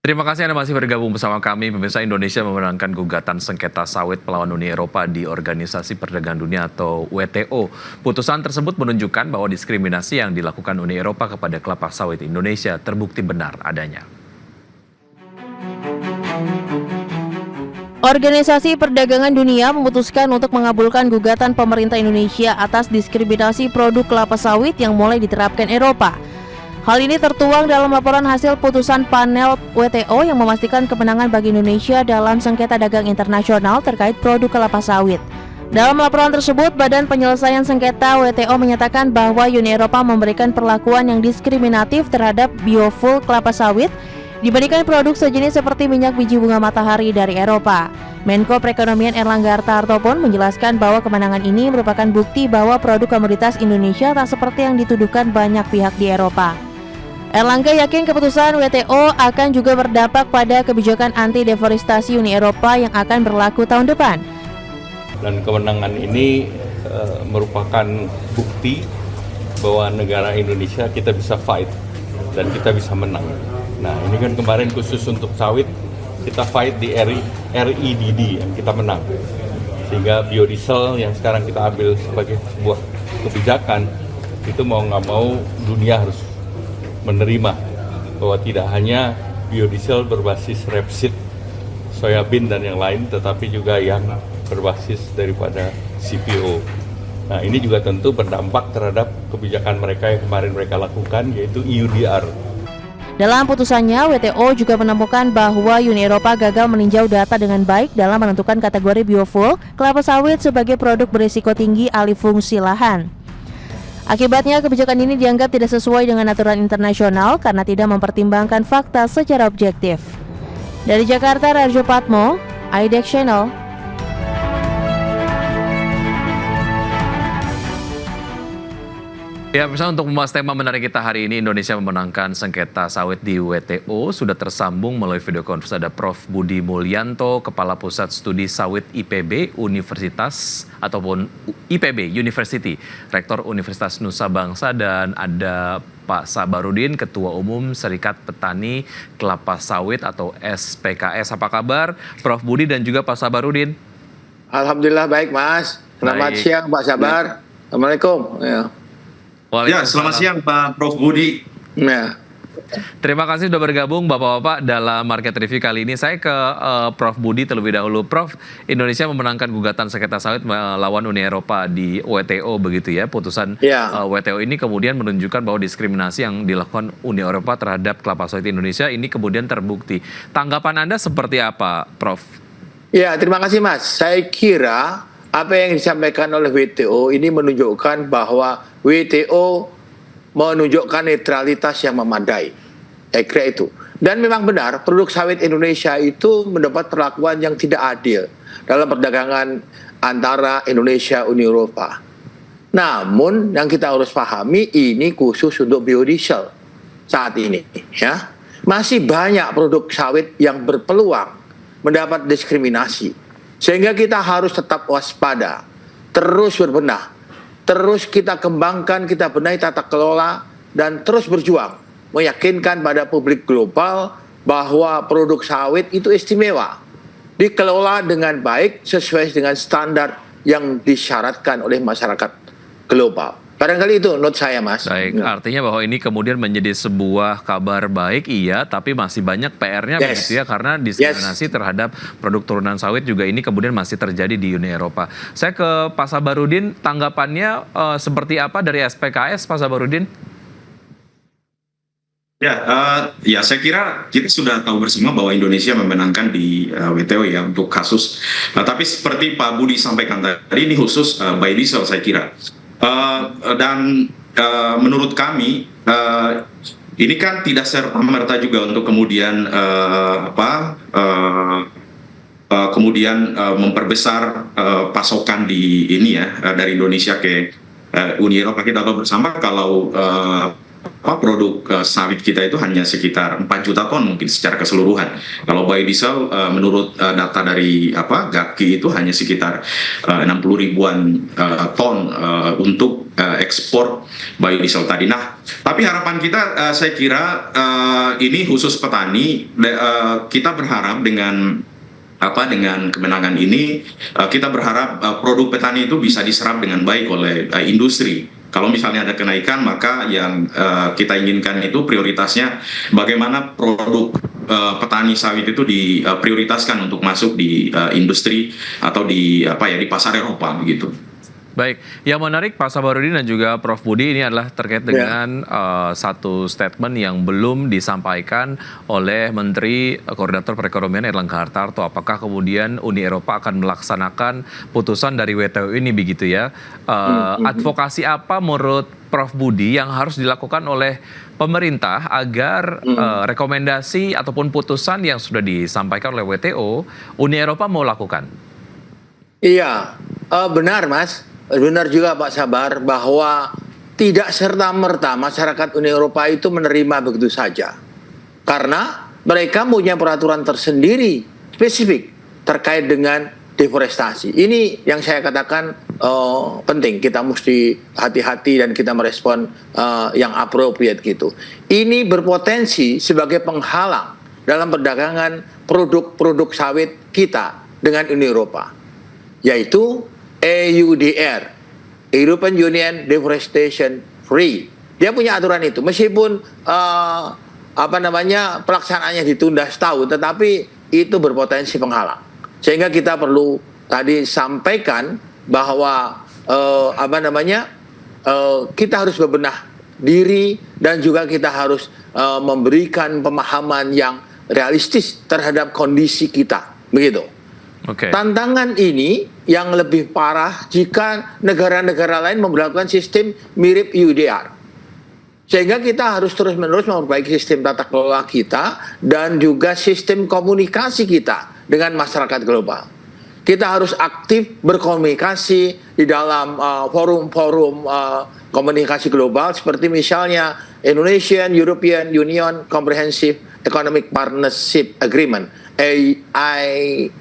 Terima kasih Anda masih bergabung bersama kami. Pemirsa, Indonesia memenangkan gugatan sengketa sawit melawan Uni Eropa di Organisasi Perdagangan Dunia atau WTO. Putusan tersebut menunjukkan bahwa diskriminasi yang dilakukan Uni Eropa kepada kelapa sawit Indonesia terbukti benar adanya. Organisasi Perdagangan Dunia memutuskan untuk mengabulkan gugatan pemerintah Indonesia atas diskriminasi produk kelapa sawit yang mulai diterapkan Eropa. Hal ini tertuang dalam laporan hasil putusan panel WTO yang memastikan kemenangan bagi Indonesia dalam sengketa dagang internasional terkait produk kelapa sawit. Dalam laporan tersebut, Badan Penyelesaian Sengketa WTO menyatakan bahwa Uni Eropa memberikan perlakuan yang diskriminatif terhadap biofuel kelapa sawit dibandingkan produk sejenis seperti minyak biji bunga matahari dari Eropa. Menko Perekonomian Erlangga Hartarto pun menjelaskan bahwa kemenangan ini merupakan bukti bahwa produk komoditas Indonesia tak seperti yang dituduhkan banyak pihak di Eropa. Erlangga yakin keputusan WTO akan juga berdampak pada kebijakan anti-deforestasi Uni Eropa yang akan berlaku tahun depan. Dan kemenangan ini merupakan bukti bahwa negara Indonesia kita bisa fight dan kita bisa menang. Nah, ini kan kemarin khusus untuk sawit kita fight di REDD yang kita menang. Sehingga biodiesel yang sekarang kita ambil sebagai sebuah kebijakan itu mau nggak mau dunia harus menerima bahwa tidak hanya biodiesel berbasis rapeseed, soybean dan yang lain, tetapi juga yang berbasis daripada CPO. Nah, ini juga tentu berdampak terhadap kebijakan mereka yang kemarin mereka lakukan, yaitu EUDR. Dalam putusannya, WTO juga menemukan bahwa Uni Eropa gagal meninjau data dengan baik dalam menentukan kategori biofuel kelapa sawit sebagai produk berisiko tinggi alih fungsi lahan. Akibatnya, kebijakan ini dianggap tidak sesuai dengan aturan internasional karena tidak mempertimbangkan fakta secara objektif. Dari Jakarta, Rarjo Patmo, IDEX Channel. Ya, misalnya untuk membahas tema menarik kita hari ini, Indonesia memenangkan sengketa sawit di WTO, sudah tersambung melalui video conference ada Prof. Budi Mulyanto, Kepala Pusat Studi Sawit IPB Universitas ataupun IPB University, Rektor Universitas Nusa Bangsa, dan ada Pak Sabarudin, Ketua Umum Serikat Petani Kelapa Sawit atau SPKS. Apa kabar Prof. Budi dan juga Pak Sabarudin? Alhamdulillah baik, Mas. Selamat siang Pak Sabar. Assalamualaikum. Ya, selamat siang Pak Prof. Budi. Ya. Terima kasih sudah bergabung Bapak-Bapak dalam Market Review kali ini. Saya ke Prof. Budi terlebih dahulu. Prof, Indonesia memenangkan gugatan sengketa sawit melawan Uni Eropa di WTO begitu ya. Putusan WTO ini kemudian menunjukkan bahwa diskriminasi yang dilakukan Uni Eropa terhadap kelapa sawit Indonesia ini kemudian terbukti. Tanggapan Anda seperti apa, Prof? Ya, terima kasih Mas. Saya kira apa yang disampaikan oleh WTO ini menunjukkan bahwa WTO menunjukkan netralitas yang memadai. Saya kira itu. Dan memang benar, produk sawit Indonesia itu mendapat perlakuan yang tidak adil dalam perdagangan antara Indonesia Uni Eropa. Namun yang kita harus pahami ini khusus untuk biodiesel saat ini. Ya, masih banyak produk sawit yang berpeluang mendapat diskriminasi. Sehingga kita harus tetap waspada, terus berbenah, terus kita kembangkan, kita benahi tata kelola, dan terus berjuang, meyakinkan pada publik global bahwa produk sawit itu istimewa, dikelola dengan baik sesuai dengan standar yang disyaratkan oleh masyarakat global. Barangkali itu menurut saya, Mas. Baik, artinya bahwa ini kemudian menjadi sebuah kabar baik, iya, tapi masih banyak PR-nya begitu ya, karena diskriminasi terhadap produk turunan sawit juga ini kemudian masih terjadi di Uni Eropa. Saya ke Pak Sabarudin, tanggapannya seperti apa dari SPKS, Pak Sabarudin? Ya, saya kira kita sudah tahu bersama bahwa Indonesia memenangkan di WTO ya untuk kasus. Tapi seperti Pak Budi sampaikan tadi, ini khusus biodiesel saya kira. Dan menurut kami ini kan tidak serta-merta juga untuk kemudian kemudian memperbesar pasokan di ini ya dari Indonesia ke Uni Eropa. Kita tahu bersama kalau produk sawit kita itu hanya sekitar 4 juta ton mungkin secara keseluruhan. Kalau biodiesel menurut data dari GAPKI itu hanya sekitar 60 ribuan ton untuk ekspor biodiesel tadi. Nah, tapi harapan kita saya kira ini khusus petani, kita berharap dengan kemenangan ini kita berharap produk petani itu bisa diserap dengan baik oleh industri. Kalau misalnya ada kenaikan, maka yang kita inginkan itu prioritasnya bagaimana produk petani sawit itu diprioritaskan untuk masuk di industri atau di pasar Eropa begitu. Baik, yang menarik Pak Sabarudin dan juga Prof Budi ini adalah terkait dengan satu statement yang belum disampaikan oleh Menteri Koordinator Perekonomian Erlangga Hartarto. Apakah kemudian Uni Eropa akan melaksanakan putusan dari WTO ini begitu ya? Advokasi apa menurut Prof Budi yang harus dilakukan oleh pemerintah agar rekomendasi ataupun putusan yang sudah disampaikan oleh WTO Uni Eropa mau lakukan? Iya, benar Mas. Benar juga Pak Sabar bahwa tidak serta-merta masyarakat Uni Eropa itu menerima begitu saja. Karena mereka punya peraturan tersendiri spesifik terkait dengan deforestasi. Ini yang saya katakan penting. Kita mesti hati-hati dan kita merespon yang appropriate gitu. Ini berpotensi sebagai penghalang dalam perdagangan produk-produk sawit kita dengan Uni Eropa. Yaitu EUDR, European Union Deforestation Free. Dia punya aturan itu, meskipun pelaksanaannya ditunda setahun, tetapi itu berpotensi penghalang. Sehingga kita perlu tadi sampaikan bahwa kita harus bebenah diri dan juga kita harus memberikan pemahaman yang realistis terhadap kondisi kita, begitu. Okay. Tantangan ini yang lebih parah jika negara-negara lain memperlakukan sistem mirip UDR. Sehingga kita harus terus-menerus memperbaiki sistem tata kelola kita dan juga sistem komunikasi kita dengan masyarakat global. Kita harus aktif berkomunikasi di dalam forum-forum komunikasi global seperti misalnya Indonesian European Union Comprehensive Economic Partnership Agreement, AEU-CEPA.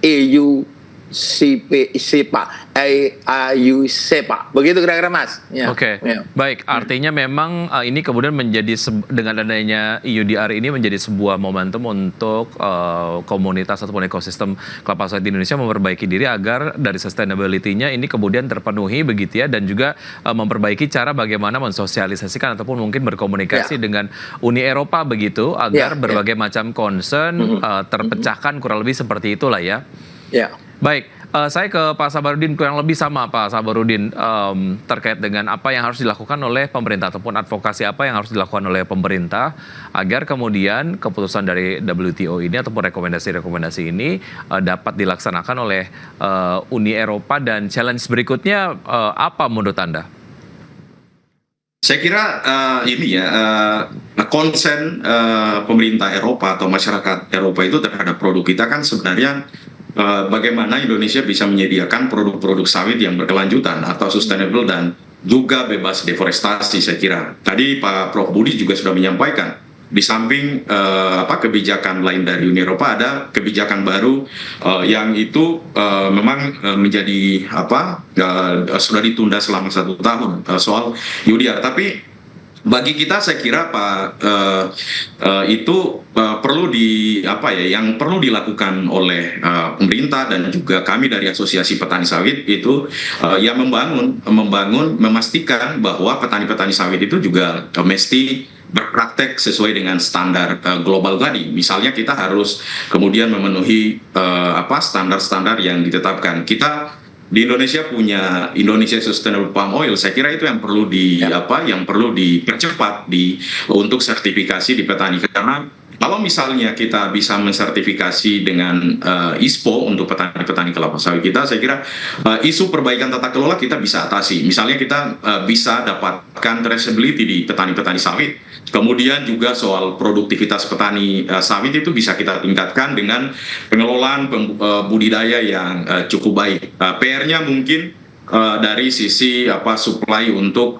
Begitu kira-kira Mas. Ya. Oke. Baik, artinya memang ini kemudian menjadi dengan adanya EUDR ini menjadi sebuah momentum untuk komunitas ataupun ekosistem kelapa sawit di Indonesia memperbaiki diri agar dari sustainability-nya ini kemudian terpenuhi begitu ya, dan juga memperbaiki cara bagaimana mensosialisasikan ataupun mungkin berkomunikasi dengan Uni Eropa begitu agar berbagai macam concern terpecahkan, kurang lebih seperti itulah ya. Ya. Baik, saya ke Pak Sabarudin, kurang lebih sama Pak Sabarudin terkait dengan apa yang harus dilakukan oleh pemerintah ataupun advokasi apa yang harus dilakukan oleh pemerintah agar kemudian keputusan dari WTO ini ataupun rekomendasi-rekomendasi ini dapat dilaksanakan oleh Uni Eropa, dan challenge berikutnya apa menurut Anda? Saya kira konsen pemerintah Eropa atau masyarakat Eropa itu terhadap produk kita kan sebenarnya bagaimana Indonesia bisa menyediakan produk-produk sawit yang berkelanjutan atau sustainable dan juga bebas deforestasi. Saya kira tadi Pak Prof Budi juga sudah menyampaikan, di samping kebijakan lain dari Uni Eropa ada kebijakan baru yang itu memang menjadi sudah ditunda selama 1 tahun soal UDR. Tapi bagi kita saya kira itu perlu yang perlu dilakukan oleh pemerintah dan juga kami dari Asosiasi Petani Sawit itu memastikan bahwa petani-petani sawit itu juga mesti berpraktek sesuai dengan standar global tadi. Misalnya kita harus kemudian memenuhi standar-standar yang ditetapkan. Kita di Indonesia punya Indonesia Sustainable Palm Oil. Saya kira itu yang perlu yang perlu dipercepat untuk sertifikasi di petani, karena kalau misalnya kita bisa mensertifikasi dengan ISPO untuk petani-petani kelapa sawit kita, saya kira isu perbaikan tata kelola kita bisa atasi. Misalnya kita bisa dapatkan traceability di petani-petani sawit. Kemudian juga soal produktivitas petani sawit itu bisa kita tingkatkan dengan pengelolaan budidaya yang cukup baik. PR-nya mungkin dari sisi supply untuk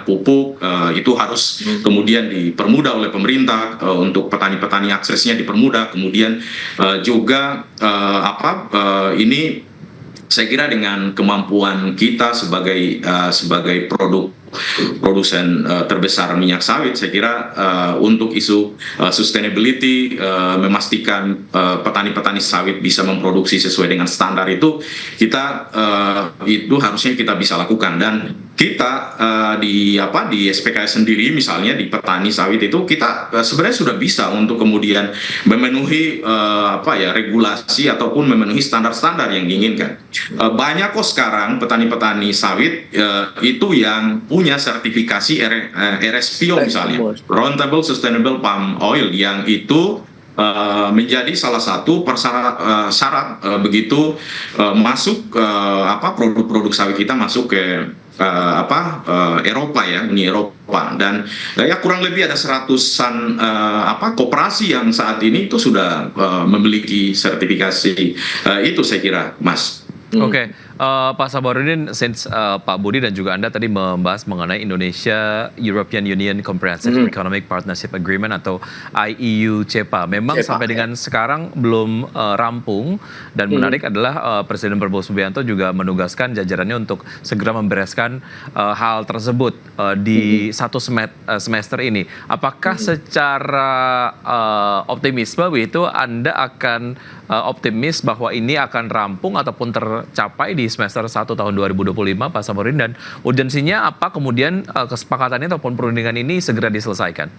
pupuk itu harus kemudian dipermudah oleh pemerintah, untuk petani-petani aksesnya dipermudah, kemudian juga ini saya kira dengan kemampuan kita sebagai produsen terbesar minyak sawit, saya kira untuk isu sustainability, memastikan petani-petani sawit bisa memproduksi sesuai dengan standar itu harusnya kita bisa lakukan. Dan kita di SPKS sendiri misalnya di petani sawit itu kita sebenarnya sudah bisa untuk kemudian memenuhi regulasi ataupun memenuhi standar-standar yang diinginkan. Banyak kok sekarang petani-petani sawit itu yang punya sertifikasi RSPO misalnya, Roundtable Sustainable Palm Oil, yang itu menjadi salah satu syarat begitu masuk produk-produk sawit kita masuk ke Eropa ya, Uni Eropa. Dan ya kurang lebih ada 100-an koperasi yang saat ini itu sudah memiliki sertifikasi itu, saya kira, Mas. Oke, Pak Sabarudin, since Pak Budi dan juga Anda tadi membahas mengenai Indonesia European Union Comprehensive Economic Partnership Agreement atau IEU-CEPA. Memang sampai dengan sekarang belum rampung, dan menarik adalah Presiden Prabowo Subianto juga menugaskan jajarannya untuk segera membereskan hal tersebut di satu semester ini. Apakah secara optimisme begitu Anda akan optimis bahwa ini akan rampung ataupun tercapai di semester 1 tahun 2025, Pak Sabarudin, dan urgensinya apa kemudian kesepakatannya ataupun perundingan ini segera diselesaikan?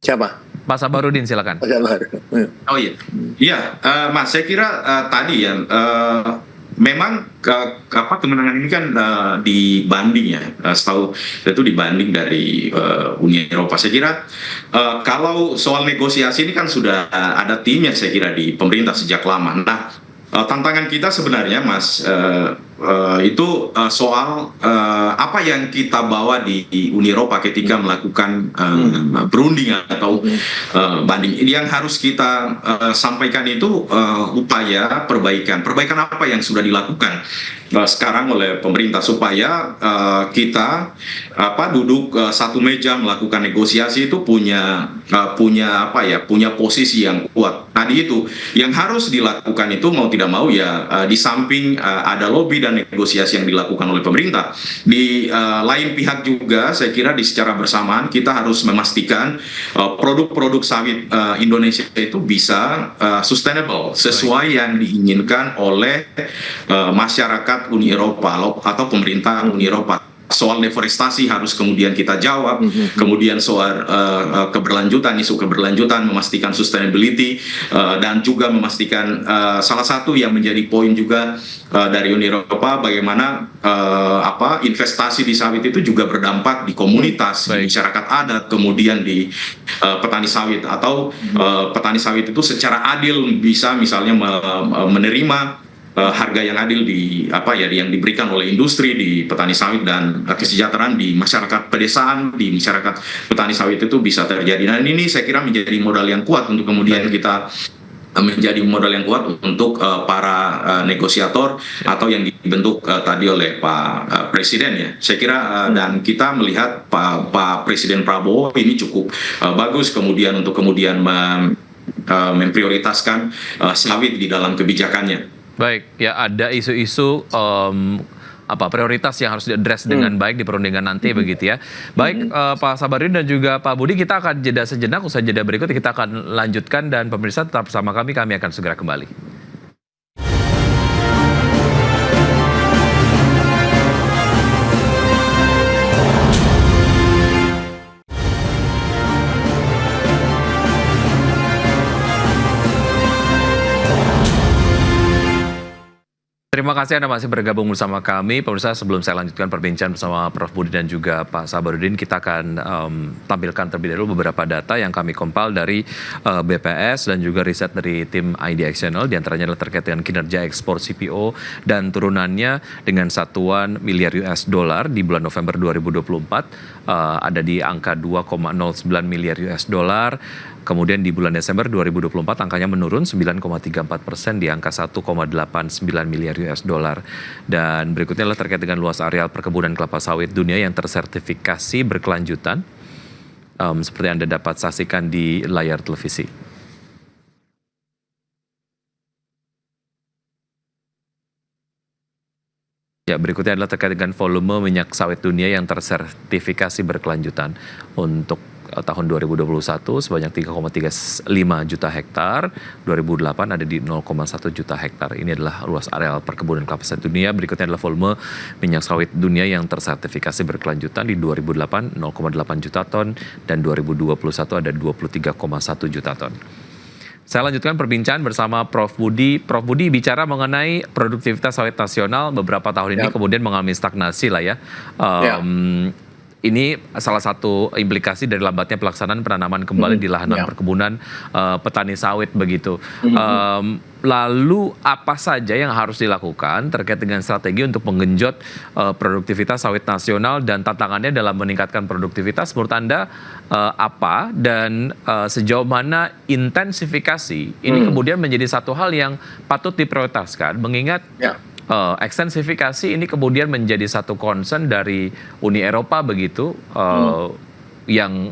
Siapa? Pak Sabarudin, silakan. Oh iya, Mas, saya kira tadi ya, memang kemenangan ini kan dibanding ya, setahu itu dibanding dari Uni Eropa. Saya kira kalau soal negosiasi ini kan sudah ada timnya, saya kira, di pemerintah sejak lama. Nah, tantangan kita sebenarnya, Mas, itu soal apa yang kita bawa di Uni Eropa ketika melakukan perundingan atau banding. Yang harus kita sampaikan itu upaya perbaikan apa yang sudah dilakukan sekarang oleh pemerintah supaya kita duduk satu meja melakukan negosiasi itu punya posisi yang kuat. Tadi itu yang harus dilakukan itu mau tidak mau ya, di samping ada lobby dan negosiasi yang dilakukan oleh pemerintah, di lain pihak juga saya kira secara bersamaan kita harus memastikan produk-produk sawit Indonesia itu bisa sustainable sesuai yang diinginkan oleh masyarakat Uni Eropa atau pemerintah Uni Eropa. Soal deforestasi harus kemudian kita jawab, kemudian soal isu keberlanjutan, memastikan sustainability, dan juga memastikan salah satu yang menjadi poin juga dari Uni Eropa, bagaimana investasi di sawit itu juga berdampak di komunitas, di masyarakat adat, kemudian di petani sawit, atau petani sawit itu secara adil bisa misalnya menerima harga yang adil yang diberikan oleh industri di petani sawit, dan kesejahteraan di masyarakat pedesaan, di masyarakat petani sawit itu bisa terjadi. Dan ini saya kira menjadi modal yang kuat untuk kemudian kita menjadi modal yang kuat untuk para negosiator atau yang dibentuk tadi oleh Pak Presiden ya. Saya kira dan kita melihat Pak Presiden Prabowo ini cukup bagus kemudian untuk kemudian memprioritaskan sawit di dalam kebijakannya. Baik, ya ada isu-isu prioritas yang harus diadres dengan baik di perundingan nanti begitu ya. Baik, Pak Sabarudin dan juga Pak Budi, kita akan jeda sejenak, usai jeda berikut kita akan lanjutkan, dan pemirsa tetap bersama kami akan segera kembali. Terima kasih Anda masih bergabung bersama kami. Pemirsa, sebelum saya lanjutkan perbincangan bersama Prof. Budi dan juga Pak Sabarudin, kita akan tampilkan terlebih dahulu beberapa data yang kami kompil dari BPS dan juga riset dari tim IDXNL. Di antaranya adalah terkait dengan kinerja ekspor CPO dan turunannya dengan satuan miliar US dollar di bulan November 2024. Ada di angka 2,09 miliar US dollar. Kemudian di bulan Desember 2024 angkanya menurun 9,34% di angka 1,89 miliar US dollar. Dan berikutnya adalah terkait dengan luas areal perkebunan kelapa sawit dunia yang tersertifikasi berkelanjutan. Seperti Anda dapat saksikan di layar televisi. Ya, berikutnya adalah terkait dengan volume minyak sawit dunia yang tersertifikasi berkelanjutan untuk tahun 2021 sebanyak 3,35 juta hektar, 2008 ada di 0,1 juta hektar. Ini adalah luas areal perkebunan kelapa sawit dunia. Berikutnya adalah volume minyak sawit dunia yang tersertifikasi berkelanjutan di 2008 0,8 juta ton dan 2021 ada 23,1 juta ton. Saya lanjutkan perbincangan bersama Prof. Budi. Prof. Budi bicara mengenai produktivitas sawit nasional beberapa tahun ini kemudian mengalami stagnasi lah ya. Ini salah satu implikasi dari lambatnya pelaksanaan penanaman kembali di lahan perkebunan petani sawit begitu. Lalu apa saja yang harus dilakukan terkait dengan strategi untuk menggenjot produktivitas sawit nasional dan tantangannya dalam meningkatkan produktivitas menurut Anda apa dan sejauh mana intensifikasi ini kemudian menjadi satu hal yang patut diprioritaskan mengingat ekstensifikasi ini kemudian menjadi satu concern dari Uni Eropa begitu yang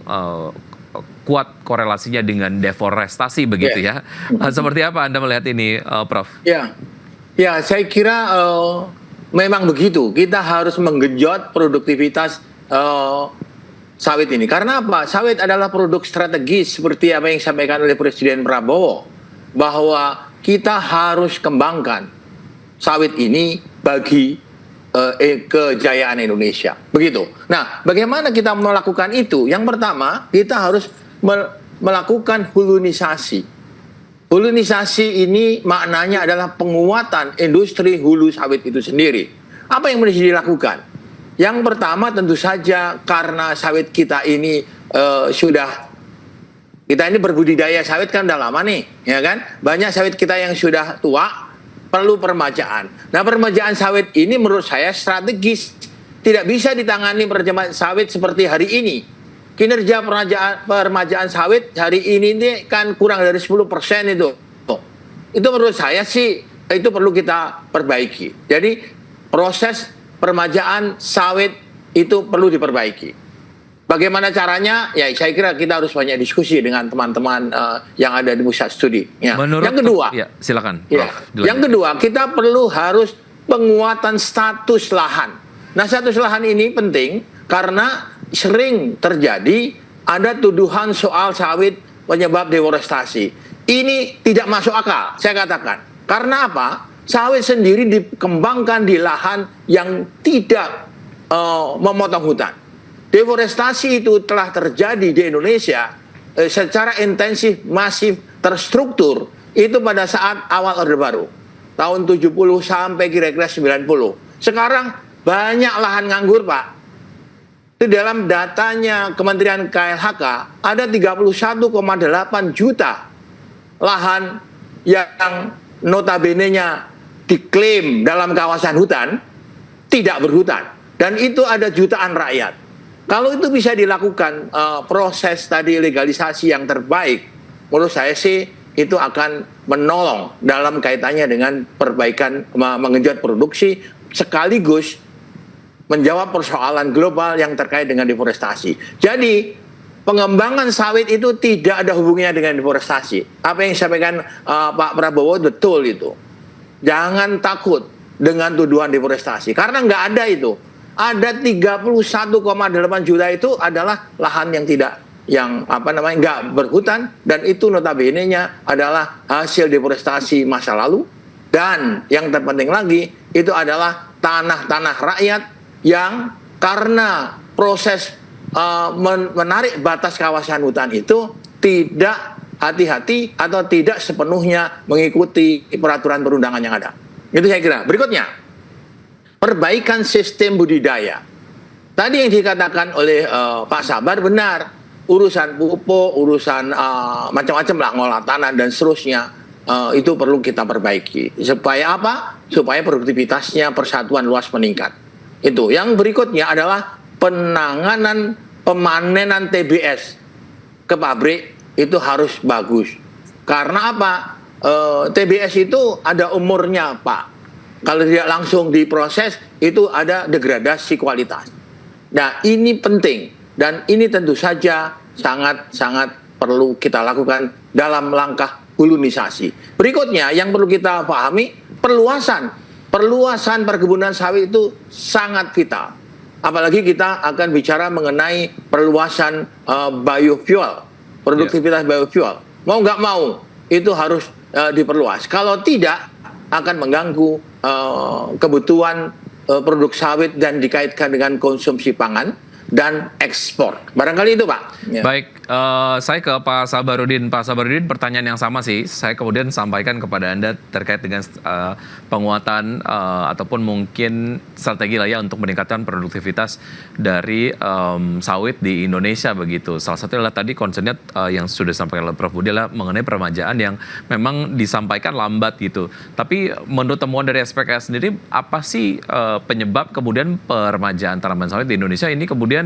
kuat korelasinya dengan deforestasi begitu ya. Seperti apa Anda melihat ini, Prof? Ya, saya kira memang begitu. Kita harus menggenjot produktivitas sawit ini. Karena apa? Sawit adalah produk strategis seperti apa yang disampaikan oleh Presiden Prabowo bahwa kita harus kembangkan sawit ini bagi kejayaan Indonesia. Begitu. Nah, bagaimana kita melakukan itu? Yang pertama, kita harus melakukan hulunisasi. Hulunisasi ini maknanya adalah penguatan industri hulu sawit itu sendiri. Apa yang mesti dilakukan? Yang pertama tentu saja karena sawit kita ini kita ini berbudidaya sawit kan udah lama nih, ya kan? Banyak sawit kita yang sudah tua, perlu permajaan. Nah, permajaan sawit ini menurut saya strategis. Tidak bisa ditangani permajaan sawit seperti hari ini. Kinerja permajaan sawit hari ini kan kurang dari 10% itu. Itu menurut saya sih itu perlu kita perbaiki. Jadi proses permajaan sawit itu perlu diperbaiki. Bagaimana caranya? Ya, saya kira kita harus banyak diskusi dengan teman-teman yang ada di pusat studi. Ya. Yang kedua, silakan. Ya, yang kedua, kita harus penguatan status lahan. Nah, status lahan ini penting karena sering terjadi ada tuduhan soal sawit penyebab deforestasi. Ini tidak masuk akal, saya katakan. Karena apa? Sawit sendiri dikembangkan di lahan yang tidak memotong hutan. Deforestasi itu telah terjadi di Indonesia secara intensif, masif, terstruktur itu pada saat awal Orde Baru tahun 70 sampai kira-kira 90. Sekarang banyak lahan nganggur, Pak. Itu dalam datanya Kementerian KLHK ada 31,8 juta lahan yang notabene-nya diklaim dalam kawasan hutan tidak berhutan, dan itu ada jutaan rakyat. Kalau itu bisa dilakukan proses tadi legalisasi yang terbaik, menurut saya sih itu akan menolong dalam kaitannya dengan perbaikan menggenjot produksi sekaligus menjawab persoalan global yang terkait dengan deforestasi. Jadi pengembangan sawit itu tidak ada hubungannya dengan deforestasi. Apa yang disampaikan Pak Prabowo betul itu. Jangan takut dengan tuduhan deforestasi karena nggak ada itu. Ada 31,8 juta itu adalah lahan yang nggak berhutan, dan itu notabene-nya adalah hasil deforestasi masa lalu. Dan yang terpenting lagi itu adalah tanah-tanah rakyat yang karena proses menarik batas kawasan hutan itu tidak hati-hati atau tidak sepenuhnya mengikuti peraturan perundangan yang ada. Itu saya kira. Berikutnya, perbaikan sistem budidaya. Tadi yang dikatakan oleh Pak Sabar benar, urusan pupuk, urusan macam-macam lah, ngolah tanah dan seterusnya, itu perlu kita perbaiki. Supaya apa? Supaya produktivitasnya persatuan luas meningkat. Itu. Yang berikutnya adalah penanganan pemanenan TBS ke pabrik itu harus bagus. Karena apa? TBS itu ada umurnya, Pak. Kalau tidak langsung diproses, itu ada degradasi kualitas. Nah, ini penting. Dan ini tentu saja sangat perlu kita lakukan dalam langkah hulunisasi. Berikutnya, yang perlu kita pahami, perluasan perkebunan sawit itu sangat vital. Apalagi kita akan bicara mengenai perluasan biofuel, produktivitas biofuel. Mau nggak mau, itu harus diperluas. Kalau tidak, akan mengganggu kebutuhan produk sawit dan dikaitkan dengan konsumsi pangan dan ekspor. Barangkali itu, Pak. Ya. Baik, saya ke Pak Sabarudin. Pak Sabarudin, pertanyaan yang sama sih. Saya kemudian sampaikan kepada Anda terkait dengan penguatan ataupun mungkin strategi lah ya untuk meningkatkan produktivitas dari sawit di Indonesia begitu. Salah satunya adalah tadi concernnya yang sudah disampaikan oleh Prof. Budi adalah mengenai peremajaan yang memang disampaikan lambat gitu. Tapi menurut temuan dari SPKS sendiri, apa sih penyebab kemudian peremajaan tanaman sawit di Indonesia ini kemudian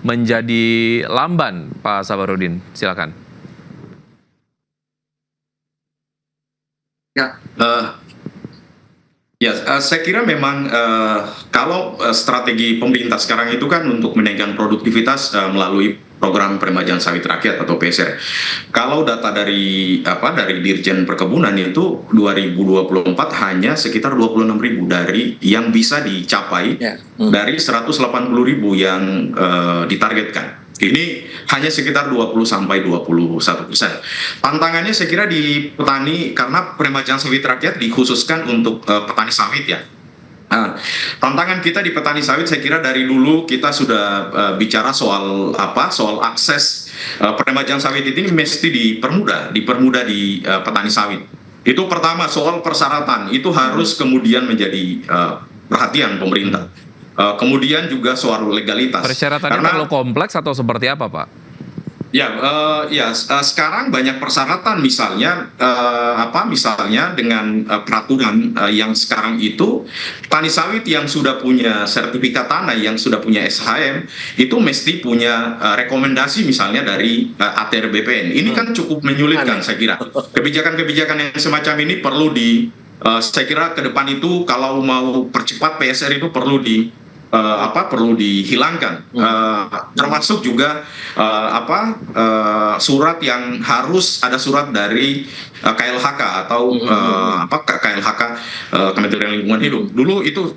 menjadi lamban, Pak Sabarudin? Silakan. Saya kira memang kalau strategi pemerintah sekarang itu kan untuk menaikkan produktivitas melalui program peremajaan sawit rakyat atau PSR. Kalau data dari Dirjen Perkebunan itu 2024 hanya sekitar 26.000 dari yang bisa dicapai dari 180.000 yang ditargetkan. Ini hanya sekitar 20-21%. Tantangannya saya kira di petani, karena peremajaan sawit rakyat dikhususkan untuk petani sawit ya. Tantangan kita di petani sawit, saya kira dari dulu kita sudah bicara soal akses peremajaan sawit ini mesti dipermudah di petani sawit. Itu pertama, soal persyaratan itu harus kemudian menjadi perhatian pemerintah. Kemudian juga soal legalitas. Persyaratannya terlalu kompleks atau seperti apa, Pak? Sekarang banyak persyaratan, misalnya dengan peraturan yang sekarang itu petani sawit yang sudah punya sertifikat tanah, yang sudah punya SHM itu mesti punya rekomendasi misalnya dari ATR BPN. Ini kan cukup menyulitkan saya kira. Kebijakan-kebijakan yang semacam ini perlu saya kira ke depan itu kalau mau percepat PSR itu perlu dihilangkan, termasuk juga surat yang harus ada surat dari KLHK atau KLHK Kementerian Lingkungan Hidup. Dulu itu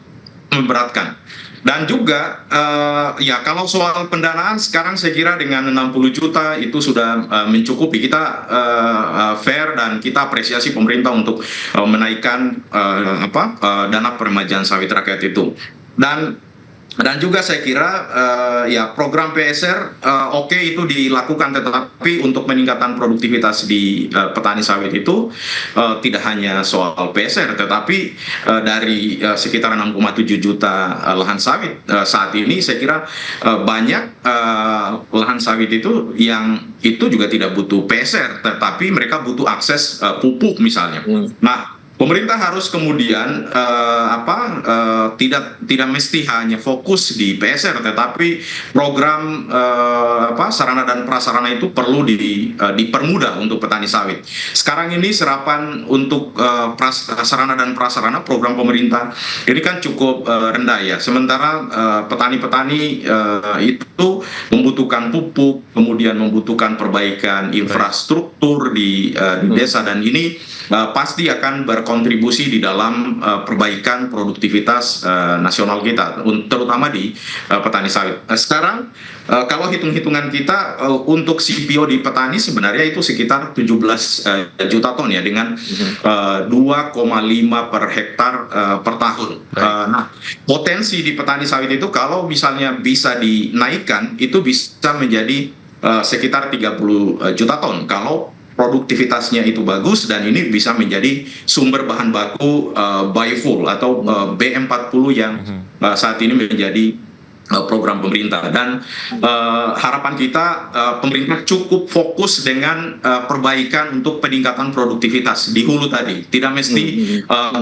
memberatkan. Dan juga kalau soal pendanaan sekarang saya kira dengan 60 juta itu sudah mencukupi. Kita fair dan kita apresiasi pemerintah untuk menaikkan dana peremajaan sawit rakyat itu. Dan juga saya kira program PSR itu dilakukan, tetapi untuk meningkatkan produktivitas di petani sawit itu tidak hanya soal PSR, tetapi dari sekitar 6,7 juta lahan sawit saat ini saya kira banyak lahan sawit itu yang itu juga tidak butuh PSR, tetapi mereka butuh akses pupuk misalnya. Nah, pemerintah harus kemudian tidak mesti hanya fokus di PSR, tetapi program sarana dan prasarana itu perlu dipermudah untuk petani sawit. Sekarang ini serapan untuk sarana dan prasarana program pemerintah ini kan cukup rendah ya. Sementara petani-petani itu membutuhkan pupuk, kemudian membutuhkan perbaikan infrastruktur di desa, dan ini pasti akan berkontribusi di dalam perbaikan produktivitas nasional kita, terutama di petani sawit. Sekarang kalau hitung-hitungan kita untuk CPO di petani sebenarnya itu sekitar 17 juta ton ya, dengan 2,5 per hektar per tahun. Nah, potensi di petani sawit itu kalau misalnya bisa dinaikkan itu bisa menjadi sekitar 30 juta ton kalau produktivitasnya itu bagus, dan ini bisa menjadi sumber bahan baku biofuel atau B40 yang saat ini menjadi program pemerintah, dan harapan kita pemerintah cukup fokus dengan perbaikan untuk peningkatan produktivitas di hulu tadi. Tidak mesti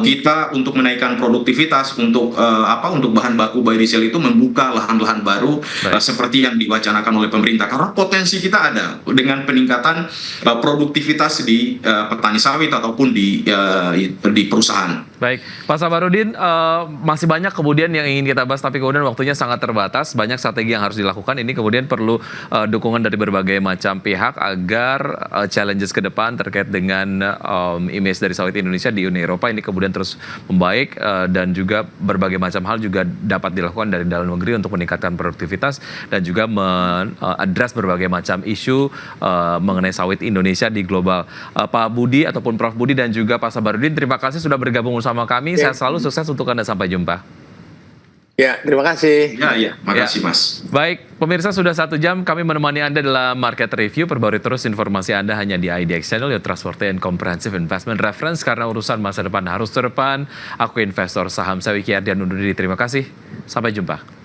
kita untuk menaikkan produktivitas untuk untuk bahan baku biodiesel itu membuka lahan-lahan baru seperti yang diwacanakan oleh pemerintah, karena potensi kita ada dengan peningkatan produktivitas di petani sawit ataupun di perusahaan. Baik, Pak Sabarudin, masih banyak kemudian yang ingin kita bahas, tapi kemudian waktunya sangat terbatas. Banyak strategi yang harus dilakukan. Ini kemudian perlu dukungan dari berbagai macam pihak agar challenges ke depan terkait dengan image dari sawit Indonesia di Uni Eropa ini kemudian terus membaik, dan juga berbagai macam hal juga dapat dilakukan dari dalam negeri untuk meningkatkan produktivitas dan juga mengadres berbagai macam isu mengenai sawit Indonesia di global. Pak Budi ataupun Prof Budi dan juga Pak Sabarudin, terima kasih sudah bergabung bersama kami. Sehat selalu, sukses untuk Anda, sampai jumpa. Ya, terima kasih. Ya, makasih Mas. Baik, pemirsa, sudah 1 jam kami menemani Anda dalam Market Review. Perbarui terus informasi Anda hanya di IDX Channel, your trustworthy and comprehensive investment reference, karena urusan masa depan harus terdepan. Aku investor saham Sawi Kiardian undur diri. Terima kasih, sampai jumpa.